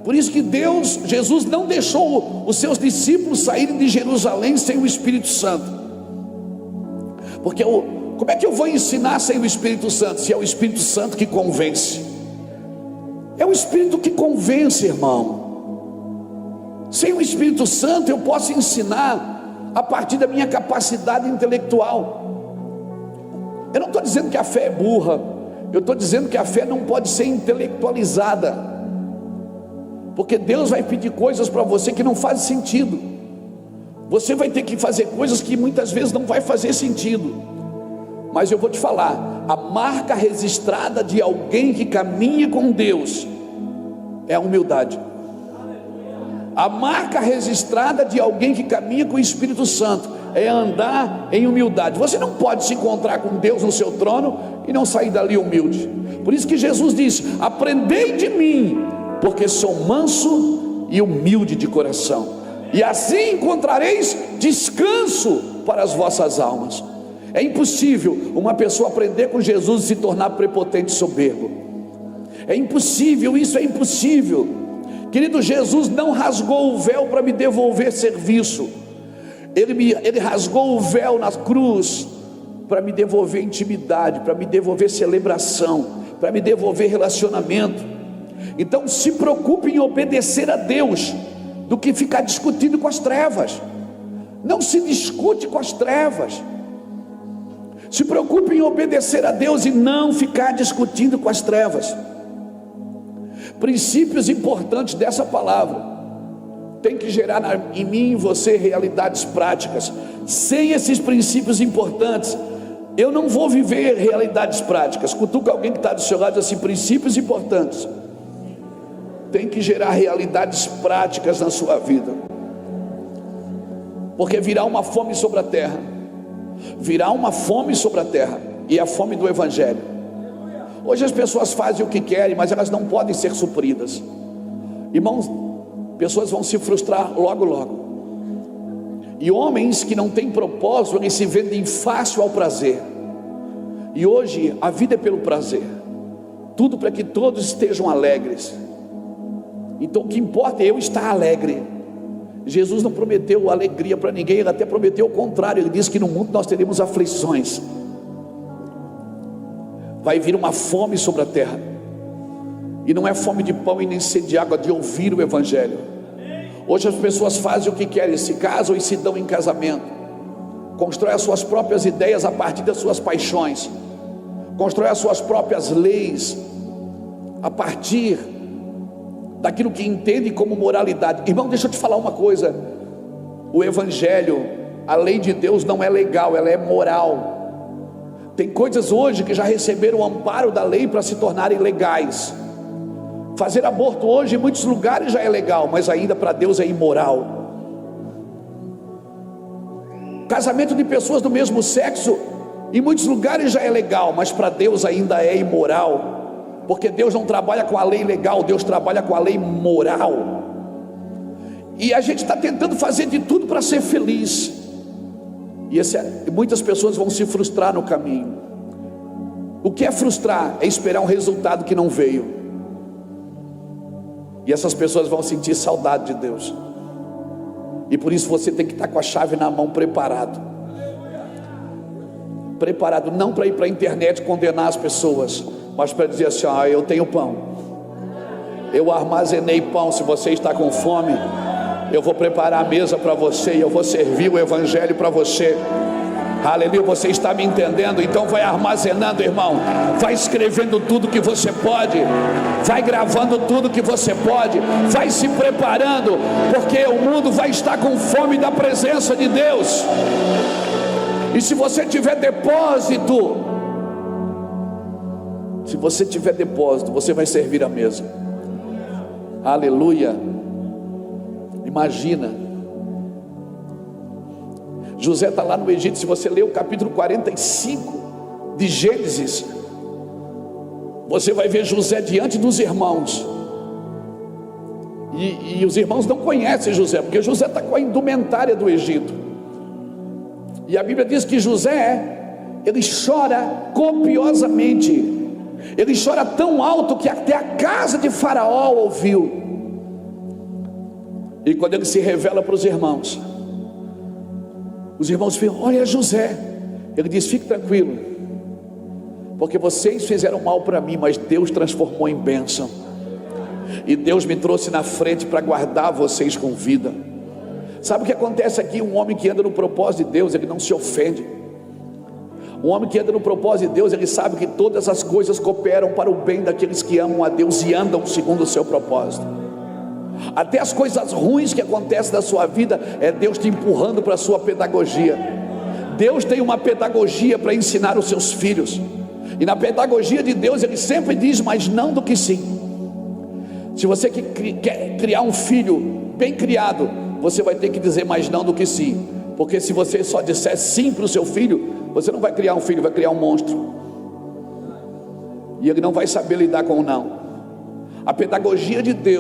Por isso que Jesus não deixou os seus discípulos saírem de Jerusalém sem o Espírito Santo. Porque como é que eu vou ensinar sem o Espírito Santo, se é o Espírito Santo que convence? É o Espírito que convence, irmão. Sem o Espírito Santo eu posso ensinar a partir da minha capacidade intelectual. Eu não estou dizendo que a fé é burra, eu estou dizendo que a fé não pode ser intelectualizada, porque Deus vai pedir coisas para você que não fazem sentido. Você vai ter que fazer coisas que muitas vezes não vai fazer sentido. Mas eu vou te falar, a marca registrada de alguém que caminha com Deus é a humildade. A marca registrada de alguém que caminha com o Espírito Santo é andar em humildade. Você não pode se encontrar com Deus no seu trono e não sair dali humilde. Por isso que Jesus disse: aprendei de mim, porque sou manso e humilde de coração, e assim encontrareis descanso para as vossas almas. É impossível uma pessoa aprender com Jesus e se tornar prepotente e soberbo. É impossível, isso é impossível. Querido, Jesus não rasgou o véu para me devolver serviço. Ele rasgou o véu na cruz para me devolver intimidade, para me devolver celebração, para me devolver relacionamento. Então se preocupe em obedecer a Deus, do que ficar discutindo com as trevas. Não se discute com as trevas. Se preocupe em obedecer a Deus e não ficar discutindo com as trevas. Princípios importantes dessa palavra tem que gerar em mim e em você realidades práticas. Sem esses princípios importantes, eu não vou viver realidades práticas. Cutuca alguém que está do seu lado e diz assim: princípios importantes tem que gerar realidades práticas na sua vida, porque virá uma fome sobre a terra. Virá uma fome sobre a terra, e a fome do Evangelho. Hoje as pessoas fazem o que querem, mas elas não podem ser supridas. Irmãos, pessoas vão se frustrar logo logo. E homens que não têm propósito, eles se vendem fácil ao prazer. E hoje a vida é pelo prazer, tudo para que todos estejam alegres. Então o que importa é eu estar alegre. Jesus não prometeu alegria para ninguém, ele até prometeu o contrário. Ele disse que no mundo nós teremos aflições. Vai vir uma fome sobre a terra, e não é fome de pão e nem sede de água, de ouvir o Evangelho. Hoje as pessoas fazem o que querem, se casam e se dão em casamento, constroem as suas próprias ideias a partir das suas paixões, constroem as suas próprias leis a partir daquilo que entendem como moralidade. Irmão, deixa eu te falar uma coisa: o Evangelho, a lei de Deus não é legal, ela é moral. Tem coisas hoje que já receberam o amparo da lei para se tornarem legais. Fazer aborto hoje em muitos lugares já é legal, mas ainda para Deus é imoral. Casamento de pessoas do mesmo sexo em muitos lugares já é legal, mas para Deus ainda é imoral, porque Deus não trabalha com a lei legal, Deus trabalha com a lei moral. E a gente está tentando fazer de tudo para ser feliz, e muitas pessoas vão se frustrar no caminho. O que é frustrar? É esperar um resultado que não veio, e essas pessoas vão sentir saudade de Deus. E por isso você tem que estar com a chave na mão, preparado não para ir para a internet condenar as pessoas, mas para dizer assim: eu tenho pão, eu armazenei pão. Se você está com fome, eu vou preparar a mesa para você, e eu vou servir o Evangelho para você. Aleluia, você está me entendendo? Então vai armazenando, irmão, vai escrevendo tudo que você pode, vai gravando tudo que você pode, vai se preparando, porque o mundo vai estar com fome da presença de Deus. E se você tiver depósito, você vai servir a mesa. Aleluia. Imagina, José está lá no Egito. Se você ler o capítulo 45 de Gênesis, você vai ver José diante dos irmãos, e os irmãos não conhecem José, porque José está com a indumentária do Egito. E a Bíblia diz que José, ele chora copiosamente, ele chora tão alto que até a casa de Faraó ouviu. E quando ele se revela para os irmãos falam: olha José. Ele diz: fique tranquilo, porque vocês fizeram mal para mim, mas Deus transformou em bênção, e Deus me trouxe na frente para guardar vocês com vida. Sabe o que acontece aqui? Um homem que anda no propósito de Deus, ele não se ofende. Um homem que anda no propósito de Deus, ele sabe que todas as coisas cooperam para o bem daqueles que amam a Deus e andam segundo o seu propósito. Até as coisas ruins que acontecem na sua vida, é Deus te empurrando para a sua pedagogia. Deus tem uma pedagogia para ensinar os seus filhos, e na pedagogia de Deus ele sempre diz mais não do que sim. Se você quer criar um filho bem criado, você vai ter que dizer mais não do que sim, porque se você só disser sim para o seu filho, você não vai criar um filho, vai criar um monstro, e ele não vai saber lidar com o não. A pedagogia de Deus